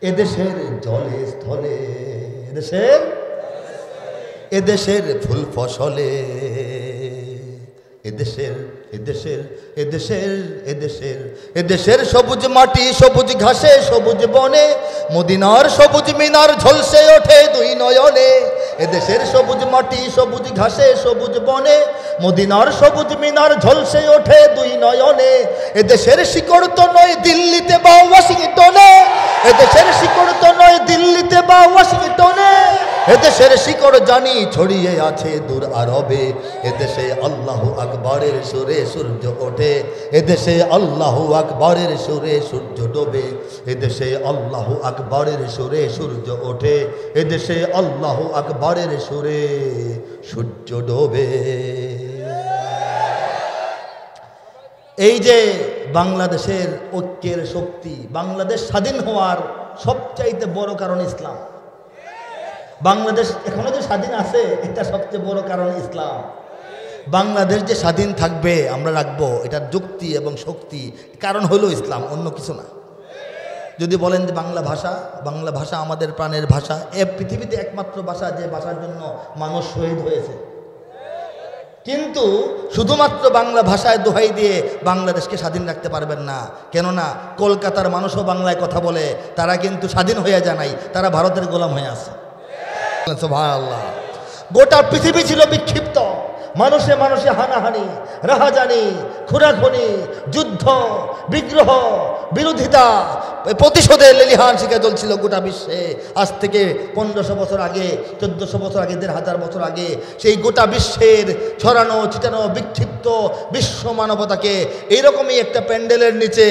এদেশের জলে স্থলে, এদেশের ফুল ফসলে, এদেশের সবুজ মাটি সবুজ ঘাসে সবুজ বনে, মদিনার সবুজ মিনার ঝলসে ওঠে দুই নয়নে। এদেশের সবুজ মাটি সবুজ ঘাসে সবুজ বনে, মদিনার সবুজ মিনার ঝলসে ওঠে দুই নয়নে। এদেশের শিকড় তো নয় দিল্লিতে বা ওয়াশিংটনে, এদেশের শিকড় তো নয় দিল্লিতে বা ওয়াশিংটনে, এদেশের শিকড় জানি ছড়িয়ে আছে দূর আরবে। এদেশে আল্লাহু আকবরের সুরে সূর্য ওঠে, এদেশে আল্লাহু আকবরের সুরে সূর্য ডোবে। এদেশে আল্লাহু আকবরের সুরে সূর্য ওঠে, এদেশে আল্লাহু আকবরের সুরে সূর্য ডোবে। এই যে বাংলাদেশের ঐক্যের শক্তি, বাংলাদেশ স্বাধীন হওয়ার সবচাইতে বড় কারণ ইসলাম। বাংলাদেশ এখনো যে স্বাধীন আছে এটা সবচেয়ে বড় কারণ ইসলাম। বাংলাদেশ যে স্বাধীন থাকবে আমরা রাখবো, এটার যুক্তি এবং শক্তি কারণ হলো ইসলাম, অন্য কিছু না। যদি বলেন যে বাংলা ভাষা আমাদের প্রাণের ভাষা, এ পৃথিবীতে একমাত্র ভাষা যে ভাষার জন্য মানুষ শহীদ হয়েছে, কিন্তু শুধুমাত্র বাংলা ভাষায় দোহাই দিয়ে বাংলাদেশকে স্বাধীন রাখতে পারবেন না। কেননা কলকাতার মানুষও বাংলায় কথা বলে, তারা কিন্তু স্বাধীন হয়ে যায় নাই, তারা ভারতের গোলাম হয়ে আছে। সুবহানাল্লাহ। গোটা পৃথিবী ছিল বিক্ষিপ্ত, মানুষে মানুষে হানাহানি, রাহাজানি, খুনাখুনি, যুদ্ধ, বিগ্রহ, বিরোধিতা, প্রতিশোধের লেলিহান শিখা চলছিল গোটা বিশ্বে। আজ থেকে 1500 বছর আগে, 1400 বছর আগে, 1500 বছর আগে সেই গোটা বিশ্বের ছড়ানো ছিটানো বিক্ষিপ্ত বিশ্ব মানবতাকে এইরকমই একটা প্যান্ডেলের নিচে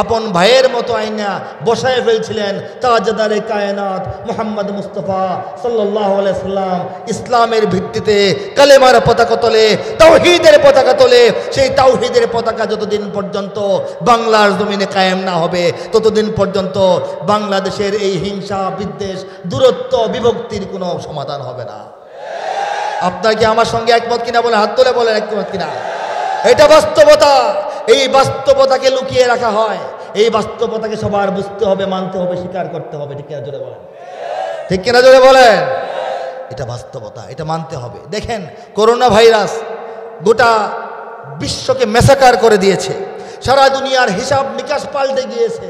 আপন ভাইয়ের মতো আইনা বসায় ফেলছিলেন তাজদারে কায়নাত মুহাম্মদ মুস্তাফা সাল্লাল্লাহু আলাইহি সাল্লাম। ইসলামের ভিত্তিতে কালেমার পতাকা তোলে, তাওহীদের পতাকা তোলে। সেই তাওহীদের পতাকা যতদিন পর্যন্ত বাংলার জমিনে কায়েম না হবে, ততদিন পর্যন্ত বাংলাদেশের এই হিংসা বিদ্বেষ দূরত্ব বিভক্তির কোনো সমাধান হবে না। আপনার কি আমার সঙ্গে একমত কিনা বলে হাত তুলে বলেন একমত কিনা? এটা বাস্তবতা। এই বাস্তবতাকে লুকিয়ে রাখা হয়, এই বাস্তবতাকে সবার বুঝতে হবে, মানতে হবে, স্বীকার করতে হবে। ঠিক কিনা জোরে বলেন, ঠিক কিনা জোরে বলেন। এটা বাস্তবতা, এটা মানতে হবে। দেখেন করোনা ভাইরাস গোটা বিশ্বকে মেসাকার করে দিয়েছে, সারা দুনিয়ার হিসাব নিকাশ পাল্টে গিয়েছে।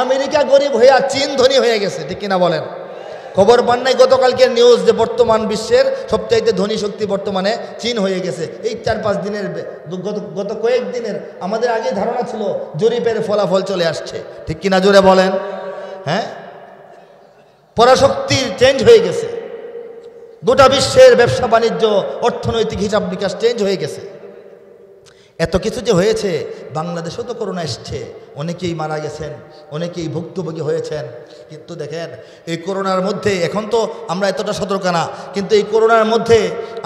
আমেরিকা গরিব হয়ে চীন ধনী হয়ে গেছে। ঠিক কিনা বলেন? খবর পান নাই গতকালকের নিউজ যে বর্তমান বিশ্বের সবচাইতে ধনী শক্তি বর্তমানে চীন হয়ে গেছে। এই 4-5 দিনের গত কয়েকদিনের আমাদের আগে ধারণা ছিল, জরিপের ফলাফল চলে আসছে। ঠিক কিনা জোরে বলেন? হ্যাঁ, পরাশক্তির চেঞ্জ হয়ে গেছে, গোটা বিশ্বের ব্যবসা বাণিজ্য অর্থনৈতিক হিসাব নিকাশ চেঞ্জ হয়ে গেছে। এত কিছু যে হয়েছে, বাংলাদেশেও তো করোনা এসছে, অনেকেই মারা গেছেন, অনেকেই ভুক্তভোগী হয়েছেন। কিন্তু দেখেন এই করোনার মধ্যে এখন তো আমরা এতটা সতর্ক না, কিন্তু এই করোনার মধ্যে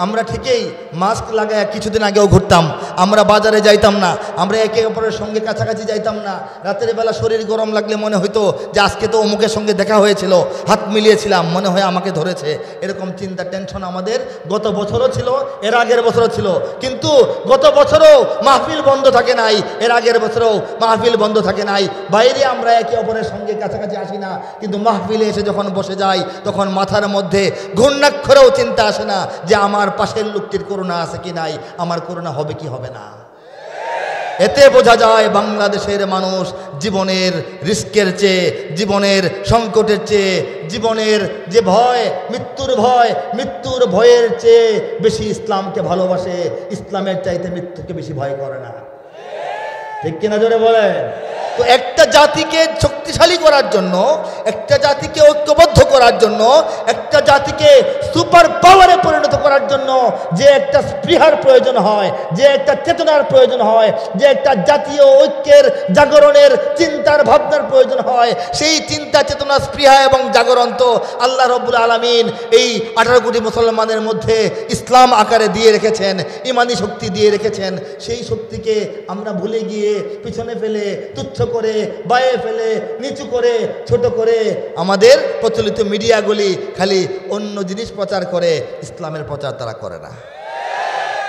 আমরা ঠিকই মাস্ক লাগায় কিছুদিন আগেও ঘুরতাম, আমরা বাজারে যাইতাম না, আমরা একে অপরের সঙ্গে কাছাকাছি যাইতাম না। রাতের বেলা শরীর গরম লাগলে মনে হইতো যে আজকে তো অমুকের সঙ্গে দেখা হয়েছিল, হাত মিলিয়েছিলাম, মনে হয় আমাকে ধরেছে। এরকম চিন্তা টেনশন আমাদের গত বছরও ছিল, এর আগের বছরও ছিল। কিন্তু গত বছরও মাহফিল বন্ধ থাকে নাই, এর আগের বছরও মাহফিল বন্ধ থাকে নাই। বাইরে আমরা একে অপরের সঙ্গে কাছাকাছি আসি না, কিন্তু মাহফিলে এসে যখন বসে যাই তখন মাথার মধ্যে ঘূর্ণাক্ষরেও চিন্তা আসে না যে আমার পাশের লোকটির করোনা আছে কি নাই, আমার করোনা হবে কি হবে না। এতে বোঝা যায় বাংলাদেশের মানুষ জীবনের রিস্কের চেয়ে, জীবনের সংকটের চেয়ে, জীবনের যে ভয়, মৃত্যুর ভয়ের চেয়ে বেশি ইসলামকে ভালোবাসে, ইসলামের চাইতে মৃত্যুকে বেশি ভয় করে না। ঠিক কিনা জোরে বলেন? তো একটা জাতিকে শক্তিশালী করার জন্য, একটা জাতিকে ঐক্যবদ্ধ করার জন্য, একটা জাতিকে সুপার পাওয়ারে পরিণত করার জন্য যে একটা স্পৃহার প্রয়োজন হয়, যে একটা চেতনার প্রয়োজন হয়, যে একটা জাতীয় ঐক্যের জাগরণের চিন্তার ভাবনার প্রয়োজন হয়, সেই চিন্তা চেতনা স্পৃহা এবং জাগরণ তো আল্লাহ রাব্বুল আলামিন এই 18 কোটি মুসলমানের মধ্যে ইসলাম আকারে দিয়ে রেখেছেন, ইমানি শক্তি দিয়ে রেখেছেন। সেই শক্তিকে আমরা ভুলে গিয়ে পিছনে ফেলে, তুচ্ছ করে, বায়ে ফেলে, নিচু করে, ছোট করে আমাদের প্রচলিত মিডিয়াগুলি খালি অন্য জিনিস প্রচার করে, ইসলামের প্রচার তারা করে না।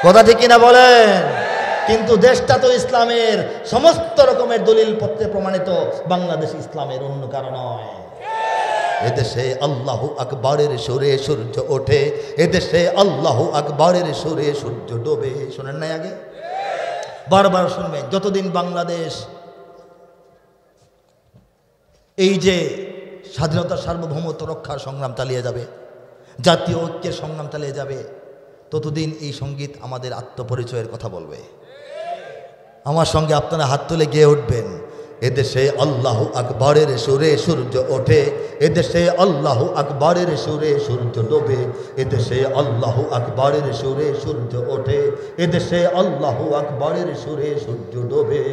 কথা ঠিক কিনা বলেন? কিন্তু দেশটা তো ইসলামের, সমস্ত রকমের দলিল পত্রে প্রমাণিত বাংলাদেশ ইসলামের, অন্য কারণ নয়। এদেশে আল্লাহু আকবরের সুরে সূর্য ওঠে, এদেশে আল্লাহু আকবরের সুরে সূর্য ডোবে। শোনেন নাই আগে? বারবার শুনবেন। যতদিন বাংলাদেশ এই যে স্বাধীনতা সার্বভৌমত্ব রক্ষার সংগ্রাম চালিয়ে যাবে, জাতীয় ঐক্যের সংগ্রাম চালিয়ে যাবে, ততদিন এই সঙ্গীত আমাদের আত্মপরিচয়ের কথা বলবে। আমার সঙ্গে আপনারা হাত তুলে গেয়ে উঠবেন, এদেশে আল্লাহু আকবরের সুরে সূর্য ওঠে, এদেশে আল্লাহু আকবরের সুরে সূর্য ডোবে, এদেশে আল্লাহু আকবরের সুরে সূর্য ওঠে, এদেশে আল্লাহু আকবরের সুরে সূর্য ডোবে।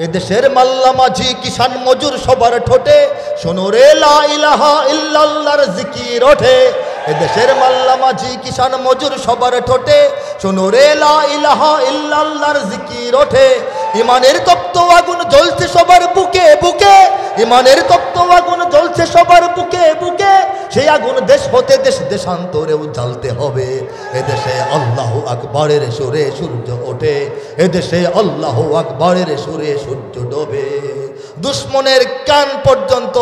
এদেশের মাল্লা মাঝি কিষান মজুর সবার ঠোঁটে শোনো রে লা ইলাহা ইল্লাল্লাহর জিকির ওঠে। এদেশের মাল্লা মাঝি কিষান মজুর সবার ঠোঁটে শোনো রে লা ইলাহা ইল্লাল্লাহর জিকির ওঠে। ইমানের তপ্ত আগুন জ্বলছে সবার বুকে বুকে, ইমানের তপ্ত আগুন জ্বলছে সবার বুকে বুকে, সেই আগুন দেশ হতে দেশ দেশান্তরেও জ্বালতে হবে। এদেশে আল্লাহু আকবরের সুরে সূর্য ওঠে, এদেশে আল্লাহু আকবরের সুরে সূর্য ডোবে। দুশ্মনের কান পর্যন্ত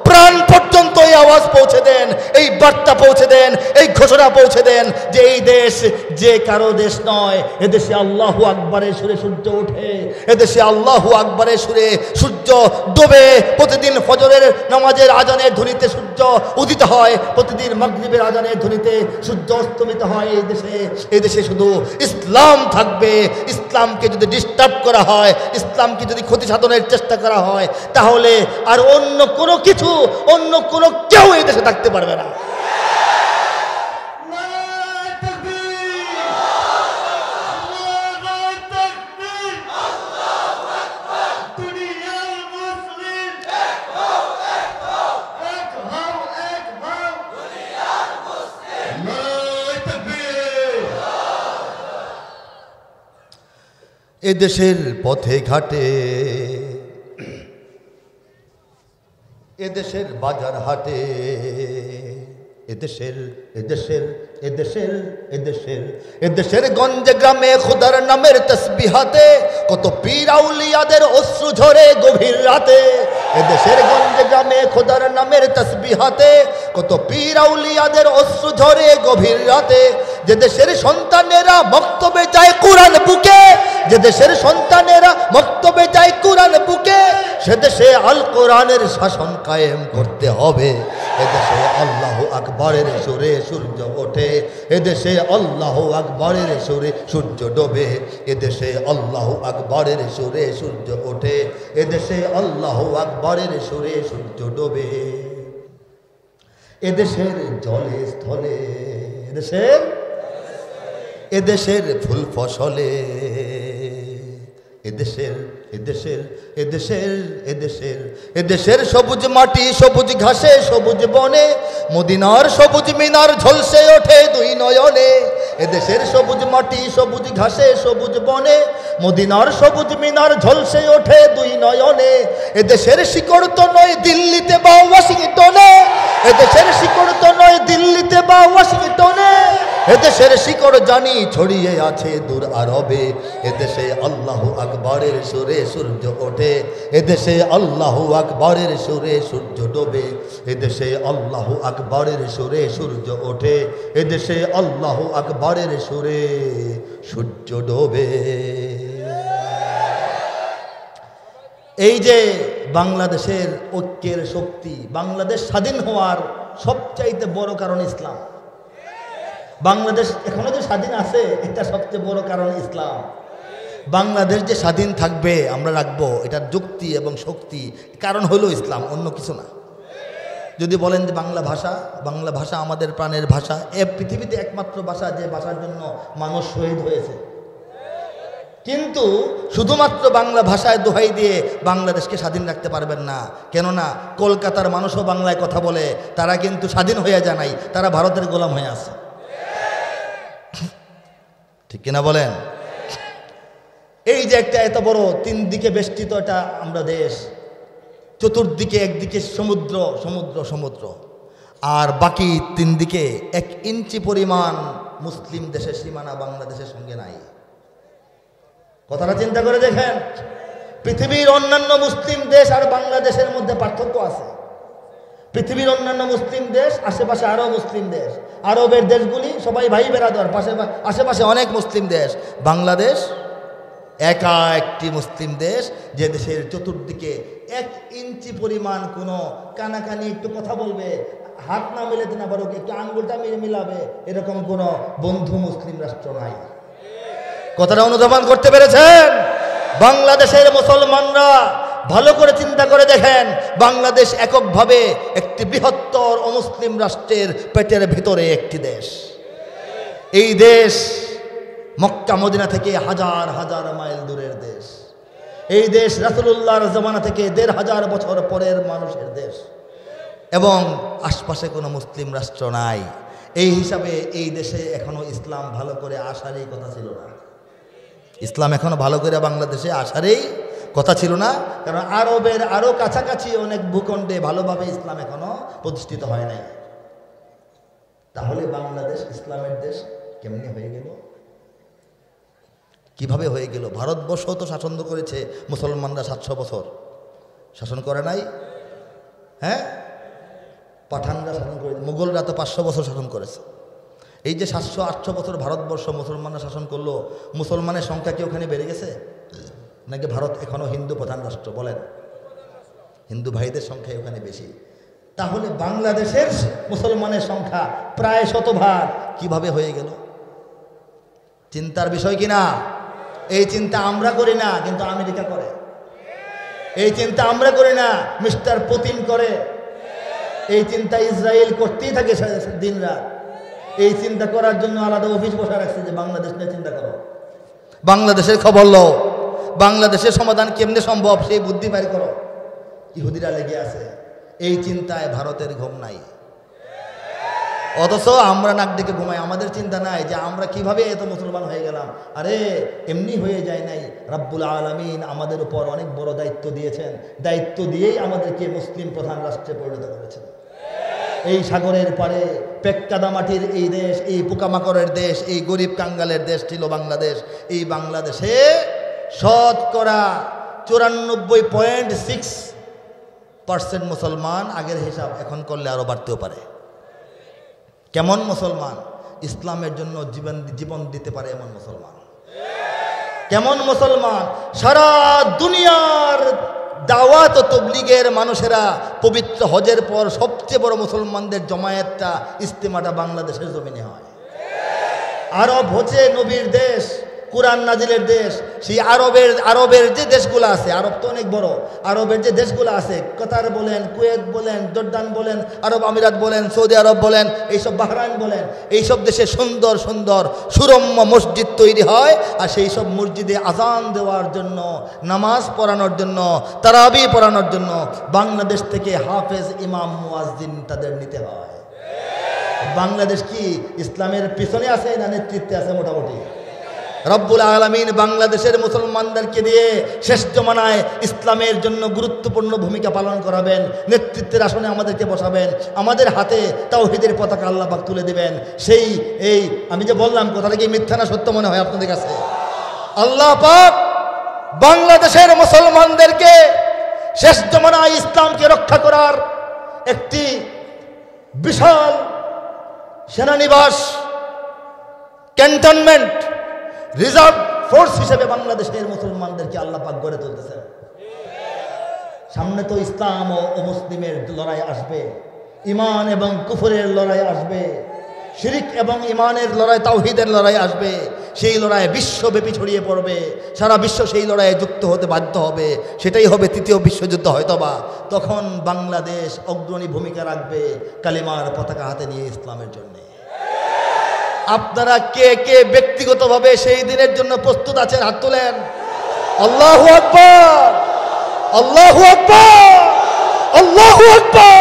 প্রাণ পর্যন্ত এই আওয়াজ পৌঁছে দেন, এই বার্তা পৌঁছে দেন, এই ঘোষণা পৌঁছে দেন যে এই দেশ যে কারো দেশ নয়, এদেশে আল্লাহু আকবরের সুরে সূর্য ওঠে, এদেশে আল্লাহু আকবরের সুরে সূর্য ডোবে। প্রতিদিন ফজরের নামাজের আজানের ধ্বনিতে সূর্য উদিত হয়, প্রতিদিন মাগরিবের আজানের ধ্বনিতে সূর্য অস্তমিত হয়। এই দেশে শুধু ইসলাম থাকবে। ইসলামকে যদি ডিস্টার্ব করা হয়, ইসলামকে যদি ক্ষতি সাধনের চেষ্টা করা হয়, তাহলে আর অন্য কোনো কিছু, অন্য কোনো কেউ এই দেশে থাকতে পারবে না। এদেশের পথে ঘাটে, এদেশের বাজার হাটে, এদেশের এদেশের এদেশের এদেশের এদেশের গঞ্জে গ্রামে খোদার নামের তসবিহাতে কত পীর আউলিয়াদের অশ্রু ঝরে গভীর রাতে। এদেশের গঞ্জে গ্রামে খোদার নামের তসবিহাতে কত পীর আউলিয়াদের অশ্রু ঝরে গভীর রাতে। যে দেশের সন্তানেরা মক্তবে যায় কুরআন বুকে, যে দেশের সন্তানেরা মক্তবে যায় কুরআন বুকে, সে দেশে আল কোরআনের শাসন কায়েম করতে হবে। এদেশে আল্লাহু আকবরের সুরে সূর্য ওঠে, এদেশে আল্লাহু আকবরের সুরে সূর্য ডোবে। এদেশে আল্লাহু আকবরের সুরে সূর্য ওঠে, এদেশে আল্লাহু আকবরের সুরে সূর্য ডোবে। এদেশের জলে স্থলে, এদেশের ফুল ফসলে, এদেশের এদেশের এদেশের এদেশের এদেশের সবুজ মাটি সবুজ ঘাসে সবুজ বনে, মদিনার সবুজ মিনার ঝলসে ওঠে দুই নয়নে। এদেশের সবুজ মাটি সবুজ ঘাসে সবুজ বনে, মদিনার সবুজ মিনার ঝলসে ওঠে দুই নয়নে। এদেশের শিকড় তো নয় দিল্লিতে বা ওয়াশিংটনে, এদেশের শিকড় তো নয় দিল্লিতে বা ওয়াশিংটনে, এদেশের শিকড় জানি ছড়িয়ে আছে দূর আরবে। এদেশে আল্লাহু আকবরের সুরে সূর্য ওঠে, এদেশে আল্লাহু আকবরের সুরে সূর্য ডোবে। এদেশে আল্লাহু আকবরের সুরে সূর্য ওঠে, এদেশে আল্লাহু আকবরের সুরে সূর্য ডোবে। এই যে বাংলাদেশের ঐক্যের শক্তি, বাংলাদেশ স্বাধীন হওয়ার সবচাইতে বড় কারণ ইসলাম। বাংলাদেশ এখনো যে স্বাধীন আছে, এটা সবচেয়ে বড় কারণ ইসলাম। বাংলাদেশ যে স্বাধীন থাকবে আমরা রাখবো, এটার যুক্তি এবং শক্তি কারণ হলো ইসলাম, অন্য কিছু না। যদি বলেন যে বাংলা ভাষা আমাদের প্রাণের ভাষা, এ পৃথিবীতে একমাত্র ভাষা যে ভাষার জন্য মানুষ শহীদ হয়েছে, কিন্তু শুধুমাত্র বাংলা ভাষায় দোহাই দিয়ে বাংলাদেশকে স্বাধীন রাখতে পারবেন না। কেননা কলকাতার মানুষও বাংলায় কথা বলে, তারা কিন্তু স্বাধীন হয়ে যায় নাই, তারা ভারতের গোলাম হয়ে আছে। ঠিক কিনা বলেন? এই যে একটা এত বড় তিন দিকে বেষ্টিত এটা আমরা দেশ, চতুর্দিকে একদিকে সমুদ্র সমুদ্র সমুদ্র, আর বাকি তিন দিকে 1 ইঞ্চি পরিমাণ মুসলিম দেশের সীমানা বাংলাদেশের সঙ্গে নাই। কথাটা চিন্তা করে দেখেন, পৃথিবীর অন্যান্য মুসলিম দেশ আর বাংলাদেশের মধ্যে পার্থক্য আছে। পৃথিবীর অন্যান্য মুসলিম দেশ, আশেপাশে আরও মুসলিম দেশ, আরবের দেশগুলি সবাই ভাই বেরাদর, আশেপাশে অনেক মুসলিম দেশ। বাংলাদেশ একা একটি মুসলিম দেশ, যে দেশের চতুর্দিকে 1 ইঞ্চি পরিমাণ কোনো কানাকানি একটু কথা বলবে, হাত না মিলাতে না পারুক, একটু আঙ্গুলটা মিলাবে, এরকম কোনো বন্ধু মুসলিম রাষ্ট্র নাই। কথাটা অনুধাবন করতে পেরেছেন? বাংলাদেশের মুসলমানরা ভালো করে চিন্তা করে দেখেন, বাংলাদেশ এককভাবে একটি বৃহত্তর অমুসলিম রাষ্ট্রের পেটের ভিতরে একটি দেশ। এই দেশ মক্কা মদিনা থেকে হাজার হাজার মাইল দূরের দেশ। এই দেশ রাসূলুল্লাহর জামানা থেকে 1500 বছর পরের মানুষের দেশ, এবং আশপাশে কোনো মুসলিম রাষ্ট্র নাই। এই হিসাবে এই দেশে এখনো ইসলাম ভালো করে আসারই কথা ছিল না। ইসলাম এখনো ভালো করে বাংলাদেশে আসারই কথা ছিল না, কারণ আরবের আরও কাছাকাছি অনেক ভূখণ্ডে ভালোভাবে ইসলাম এখনো প্রতিষ্ঠিত হয় নাই। তাহলে বাংলাদেশ ইসলামের দেশ কেমনি হয়ে গেল? কিভাবে হয়ে গেল? ভারতবর্ষ তো শাসন করেছে মুসলমানরা 700 বছর, শাসন করে নাই? হ্যাঁ, পাঠানরা শাসন করে, মুঘলরা তো 500 বছর শাসন করেছে। এই যে 700-800 বছর ভারতবর্ষ মুসলমানরা শাসন করলো, মুসলমানের সংখ্যা কি ওখানে বেড়ে গেছে? নাকি ভারত এখনো হিন্দু প্রধান রাষ্ট্র? বলেন, হিন্দু ভাইদের সংখ্যা ওখানে বেশি। তাহলে বাংলাদেশের মুসলমানের সংখ্যা প্রায় 100 ভাগ কিভাবে হয়ে গেল? চিন্তার বিষয় কিনা? এই চিন্তা আমরা করি না, কিন্তু আমেরিকা করে। এই চিন্তা আমরা করি না, মিস্টার পুতিন করে। এই চিন্তা ইসরায়েল করতেই থাকে দিন রাত। এই চিন্তা করার জন্য আলাদা অফিস বসা রাখছে যে বাংলাদেশ নিয়ে চিন্তা করো, বাংলাদেশের খবর লও, বাংলাদেশের সমাধান কেমনে সম্ভব সেই বুদ্ধি বাইর করো। ইহুদিরা লেগে আছে এই চিন্তায়, ভারতের ঘুম নাই। অথচ আমরা নাক ডেকে ঘুমাই, আমাদের চিন্তা নাই যে আমরা কিভাবে এত মুসলমান হয়ে গেলাম। আরে এমনি হয়ে যায় নাই, রাব্বুল আলামিন আমাদের উপর অনেক বড় দায়িত্ব দিয়েছেন, দায়িত্ব দিয়েই আমাদেরকে মুসলিম প্রধান রাষ্ট্রে পরিণত করেছেন। এই সাগরের পারে পেক্কাদামাটির এই দেশ, এই পোকামাকড়ের দেশ, এই গরিব কাঙ্গালের দেশ ছিল বাংলাদেশ। এই বাংলাদেশে শতকরা 94.6% মুসলমান, আগের হিসাব এখন করলে আরো বাড়তেও পারে। কেমন মুসলমান? ইসলামের জন্য জীবন দিতে পারে এমন মুসলমান। কেমন মুসলমান? সারা দুনিয়ার দাওয়াত ও তবলিগের মানুষেরা পবিত্র হজের পর সবচেয়ে বড় মুসলমানদের জমায়েতটা, ইজতিমাটা বাংলাদেশের জমিনে হয়। আরব হচ্ছে নবীর দেশ, কুরআন নাজিলের দেশ। সেই আরবের যে দেশগুলো আছে, আরব তো অনেক বড়, আরবের যে দেশগুলো আছে, কাতার বলেন, কুয়েত বলেন, জর্দান বলেন, আরব আমিরাত বলেন, সৌদি আরব বলেন, এইসব বাহরাইন বলেন, এইসব দেশে সুন্দর সুন্দর সুরম্য মসজিদ তৈরি হয়। আর সেই সব মসজিদে আজান দেওয়ার জন্য, নামাজ পড়ানোর জন্য, তারাবি পড়ানোর জন্য বাংলাদেশ থেকে হাফেজ, ইমাম, মুয়াজ্জিন তাদের নিতে হয়। বাংলাদেশ কি ইসলামের পিছনে আছে না নেতৃত্বে আছে? মোটামুটি রব্বুল আলামিন বাংলাদেশের মুসলমানদেরকে দিয়ে শেষ জমানায় ইসলামের জন্য গুরুত্বপূর্ণ ভূমিকা পালন করাবেন, নেতৃত্বের আসনে আমাদেরকে বসাবেন, আমাদের হাতে তাওহীদের পতাকা আল্লাহ পাক তুলে দিবেন। সেই এই আমি যে বললাম, কথাটা কি মিথ্যা না সত্য মনে হয় আপনাদের কাছে? আল্লাহ পাক বাংলাদেশের মুসলমানদেরকে শেষ জমানায় ইসলামকে রক্ষা করার একটি বিশাল সেনানিবাস, ক্যান্টনমেন্ট, রিজার্ভ ফোর্স হিসেবে বাংলাদেশের মুসলমানদেরকে আল্লাহ পাক গড়ে তুলতেছেন। সামনে তো ইসলাম ও মুসলিমের লড়াই আসবে, ইমান এবং কুফরের লড়াই আসবে, শিরিক এবং ইমানের লড়াই, তাওহীদের লড়াই আসবে। সেই লড়াই বিশ্বব্যাপী ছড়িয়ে পড়বে, সারা বিশ্ব সেই লড়াইয়ে যুক্ত হতে বাধ্য হবে। সেটাই হবে তৃতীয় বিশ্বযুদ্ধ হয়তোবা। তখন বাংলাদেশ অগ্রণী ভূমিকা রাখবে কালিমার পতাকা হাতে নিয়ে ইসলামের জন্য। আপনারা কে কে ব্যক্তিগতভাবে সেই দিনের জন্য প্রস্তুত আছেন? হাত তোলেন। আল্লাহু আকবার, আল্লাহু আকবার, আল্লাহু আকবার।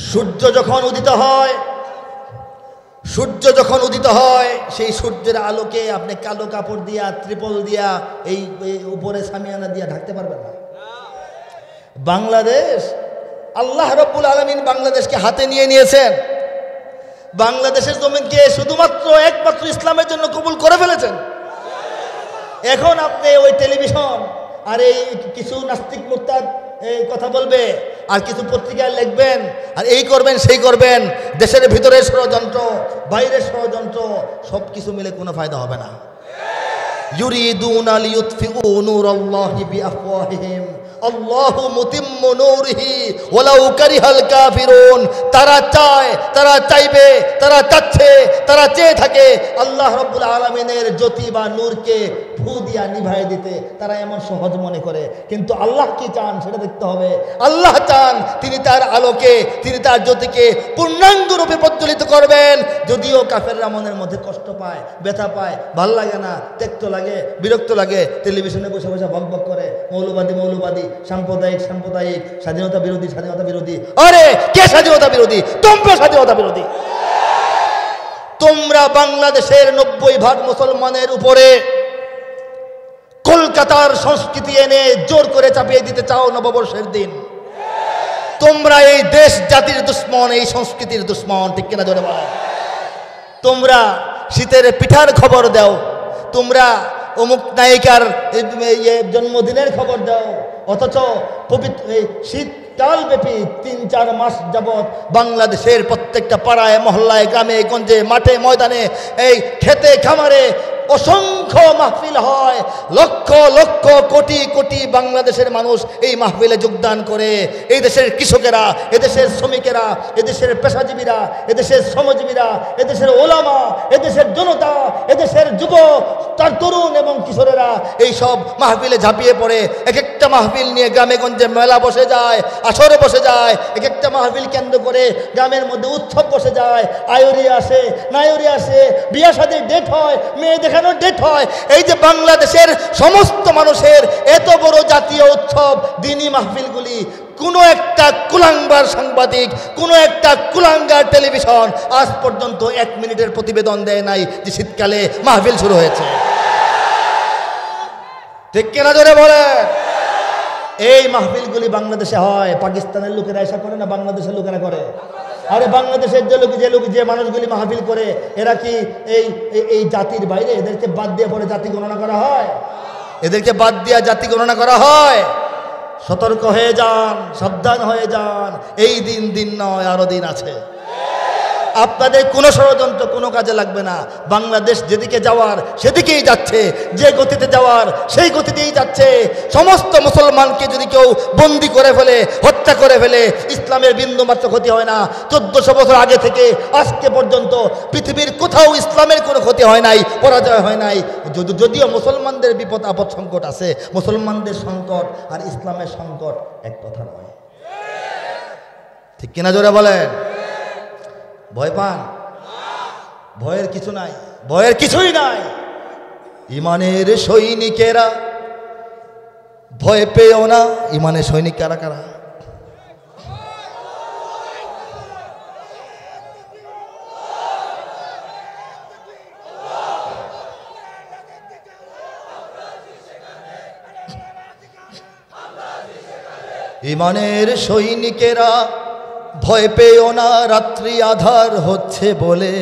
সূর্য যখন উদিত হয়, সেই সূর্যের আলোকে আপনি কালো কাপড় দিয়া ত্রিপল দিয়া এই উপরে সামিয়ানা দিয়া ঢাকতে পারবেন না। বাংলাদেশ, আল্লাহ রাব্বুল আলামিন বাংলাদেশকে হাতে নিয়ে নিয়েছেন। বাংলাদেশের জমিনকে শুধুমাত্র একমাত্র ইসলামের জন্য কবুল করে ফেলেছেন। এখন আপনি ওই টেলিভিশন আর এই কিছু নাস্তিক মুরতাদ এই কথা বলবে, আর কিছু পত্রিকায় লিখবেন, আর এই করবেন সেই করবেন, দেশের ভিতরে ষড়যন্ত্র, বাইরের ষড়যন্ত্র, সব কিছু মিলে কোনো ফায়দা হবে না। ইউরিদুনা লিইউতফিউ নূরাল্লাহি বিআফওয়াহিহিম আল্লাহু মুতিম্মু নূরিহি ওয়ালাউ কারিহাল কাফিরুন। তারা চায়, তারা চাইবে, তারা চাচ্ছে, তারা চেয়ে থাকে আল্লাহ রাব্বুল আলামিনের জ্যোতি বা নূরকে ফু দিয়া নিভাই দিতে। তারা এমন সহজ মনে করে, কিন্তু আল্লাহ কি চান সেটা দেখতে হবে। আল্লাহ চান তিনি তার আলোকে, তিনি তার জ্যোতিকে পূর্ণাঙ্গ রূপে প্রজ্বলিত করবেন। যদিও কাফেররা মনের মধ্যে কষ্ট পায়, ব্যথা পায়, ভাল লাগে না, তেক্ত লাগে, বিরক্ত লাগে, টেলিভিশনে বসে বসে বকবক করে, মৌলবাদী মৌলবাদী, সাম্প্রদায়িক সাম্প্রদায়িক, স্বাধীনতা বিরোধী স্বাধীনতা বিরোধী। আরে কে স্বাধীনতা বিরোধী? তোমরা স্বাধীনতা বিরোধী। তোমরা বাংলাদেশের 90% মুসলমানের উপরে কলকাতার সংস্কৃতি এনে জোর করে চাপিয়ে দিতে চাও নববর্ষের দিন। তোমরা এই দেশ জাতির দুশ্মন, এই সংস্কৃতির দুশ্মন, ঠিক কিনা জোরে বলো? তোমরা শীতের পিঠার খবর দাও, তোমরা অমুক নায়িকার জন্মদিনের খবর দাও, অথচ পবিত্র শীতকাল ব্যাপী ৩-৪ মাস যাবৎ বাংলাদেশের প্রত্যেকটা পাড়ায় মহল্লায় গ্রামে গঞ্জে মাঠে ময়দানে এই খেতে খামারে অসংখ্য মাহফিল হয়। লক্ষ লক্ষ কোটি কোটি বাংলাদেশের মানুষ এই মাহফিলে যোগদান করে। এই দেশের কৃষকেরা, এদেশের শ্রমিকেরা, এদেশের পেশাজীবীরা, এদেশের শ্রমজীবীরা, এদেশের ওলামা, এদেশের জনতা, এদেশের যুব তার তরুণ এবং কিশোরেরা এই সব মাহফিলে ঝাঁপিয়ে পড়ে। এক একটা মাহফিল নিয়ে গ্রামে গঞ্জে মেলা বসে যায়, আসরে বসে যায়। এক একটা মাহফিল কেন্দ্র করে গ্রামের মধ্যে উৎসব বসে যায়। আয়রি আসে, নায়রি আসে, বিয়া শাদীর ডেট হয়, মেয়ে দেখানোর ডেট হয়। এই যে বাংলাদেশের সমস্ত মানুষের এত বড় জাতীয় উৎসব দিনী মাহফিলগুলি, কোনো একটা কুলাঙ্গার সাংবাদিক, কোনো একটা কুলাঙ্গার টেলিভিশন আজ পর্যন্ত 1 মিনিটের প্রতিবেদন দেয় নাই যে শীতকালে মাহফিল শুরু হয়েছে। ঠিক কিনা জোরে বলে? এই মাহফিলগুলি বাংলাদেশে হয়। পাকিস্তানের লোকেরা এসা করে না, বাংলাদেশের লোকেরা করে। আরে বাংলাদেশের যে মানুষগুলি মাহফিল করে, এরা কি এই জাতির বাইরে? এদেরকে বাদ দিয়ে পরে জাতি গণনা করা হয়? এদেরকে বাদ দিয়া জাতি গণনা করা হয়? সতর্ক হয়ে যান, সাবধান হয়ে যান। এই দিন নয়, আরো দিন আছে। আপনাদের কোনো ষড়যন্ত্র কোনো কাজে লাগবে না। বাংলাদেশ যেদিকে যাওয়ার সেদিকেই যাচ্ছে, যে গতিতে যাওয়ার সেই গতিতেই যাচ্ছে। সমস্ত মুসলমানকে যদি কেউ বন্দি করে ফেলে, হত্যা করে ফেলে, ইসলামের বিন্দুমাত্র ক্ষতি হয় না। 1400 বছর আগে থেকে আজকে পর্যন্ত পৃথিবীর কোথাও ইসলামের কোনো ক্ষতি হয় নাই, পরাজয় হয় নাই। যদিও মুসলমানদের বিপদ আপদ সংকট আছে, মুসলমানদের সংকট আর ইসলামের সংকট এক কথা নয়। ঠিক কিনা জোরে বলেন? ভয় পান? ভয়ের কিছু নাই, ভয়ের কিছুই নাই। ইমানের সৈনিকেরা ভয় পেও না। ইমানের সৈনিক কারা কারা? ইমানের সৈনিকেরা ভয় পেও না, রাত্রি আধার হচ্ছে বলে।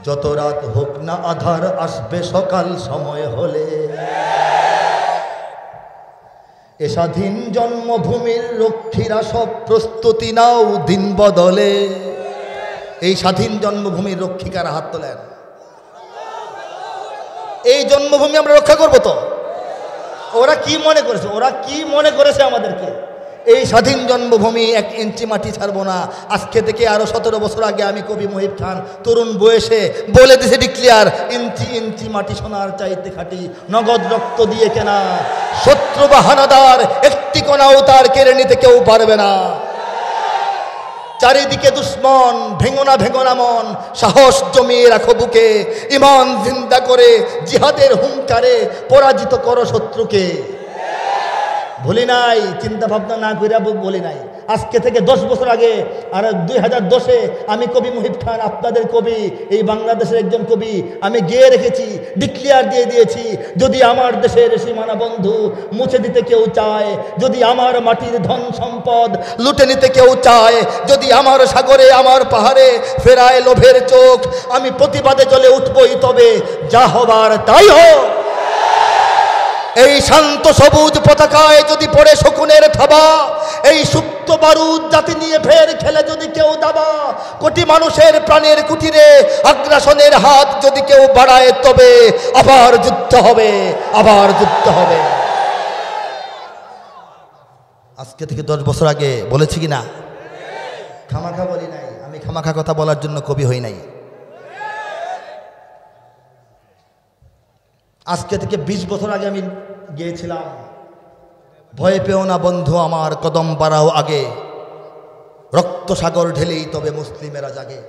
যত রাত হোক না আধার, আসবে সকাল সময় হলে। এ স্বাধীন জন্মভূমির রক্ষীরা সব প্রস্তুতি নাও, দিন বদলে। এই স্বাধীন জন্মভূমির রক্ষিকারা হাত তোলেন। এই জন্মভূমি আমরা রক্ষা করবো তো? ওরা কি মনে করেছে? ওরা কি মনে করেছে আমাদেরকে? এই স্বাধীন জন্মভূমি 1 ইঞ্চি মাটি ছাড়বো না। আজকে থেকে আরো 17 বছর আগে আমি কবি মহিব খান তরুণ বয়সে বলে দিছে ডিক্লিয়ার, ইঞ্চি ইঞ্চি মাটি সোনার চাইতে খাটি, নগদ রক্ত দিয়ে কেনা। শত্রু বা হানাদার একটি কোনাও তার কেড়ে নিতে কেউ পারবে না। চারিদিকে দুশ্মন, ভেঙোনা ভেঙোনা মন, সাহস জমিয়ে রাখো বুকে। ইমান জিন্দা করে জিহাদের হুঙ্কারে পরাজিত করো শত্রুকে। ভুলি নাই, চিন্তা ভাবনা না কইরা বলি নাই। আজকে থেকে 10 বছর আগে আর 2010-এ আমি কবি মুহিব খান, আপনাদের কবি, এই বাংলাদেশের একজন কবি, আমি গেয়ে রেখেছি, ডিক্লেয়ার দিয়ে দিয়েছি, যদি আমার দেশের সীমানা বন্ধু মুছে দিতে কেউ চায়, যদি আমার মাটির ধন সম্পদ লুটে নিতে কেউ চায়, যদি আমার সাগরে আমার পাহাড়ে ফেরায় লোভের চোখ, আমি প্রতিবাদে জ্বলে উঠবই, তবে যা হবার তাই হোক। এই শান্ত সবুজ পতাকায় যদি পড়ে শকুনের থাবা, এই সুপ্ত বারুদ জাতি নিয়ে ফের খেলে যদি কেউ দাবা, কোটি মানুষের প্রাণের কুটিরে আগ্রাসনের হাত যদি কেউ বাড়ায়, তবে আবার যুদ্ধ হবে, আবার যুদ্ধ হবে। আজকে থেকে 10 বছর আগে বলেছি কি না? খামাখা বলি নাই, আমি খামাখা কথা বলার জন্য কবি হই নাই। আজকে থেকে 20 বছর আগে আমি গিয়েছিলাম, ভয় পেও না বন্ধু আমার, কদম বাড়াও আগে, রক্ত সাগর ঢেলেই তবে মুসলিমেরা জাগে।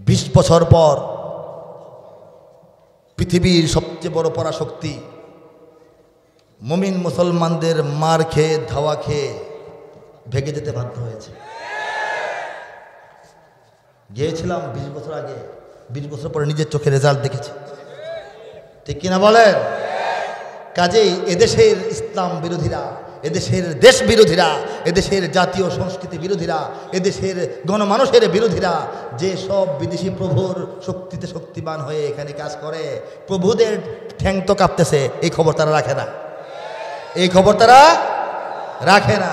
বিশ বছর পর পৃথিবীর সবচেয়ে বড় পরাশক্তি মুমিন মুসলমানদের মার খেয়ে ধাওয়া খেয়ে ভেগে যেতে বাধ্য হয়েছে। গিয়েছিলাম 20 বছর আগে, 20 বছর পরে নিজের চোখে রেজাল্ট দেখেছি, ঠিক কিনা বলেন? কাজেই এদেশের ইসলাম বিরোধীরা, এদেশের দেশ বিরোধীরা, এদেশের জাতীয় সংস্কৃতি বিরোধীরা, এদেশের গণমানুষের বিরোধীরা যে সব বিদেশি প্রভুর শক্তিতে শক্তিমান হয়ে এখানে কাজ করে, প্রভুদের ঠ্যাং তো কাঁপতেছে, এই খবর তারা রাখে না, এই খবর তারা রাখে না।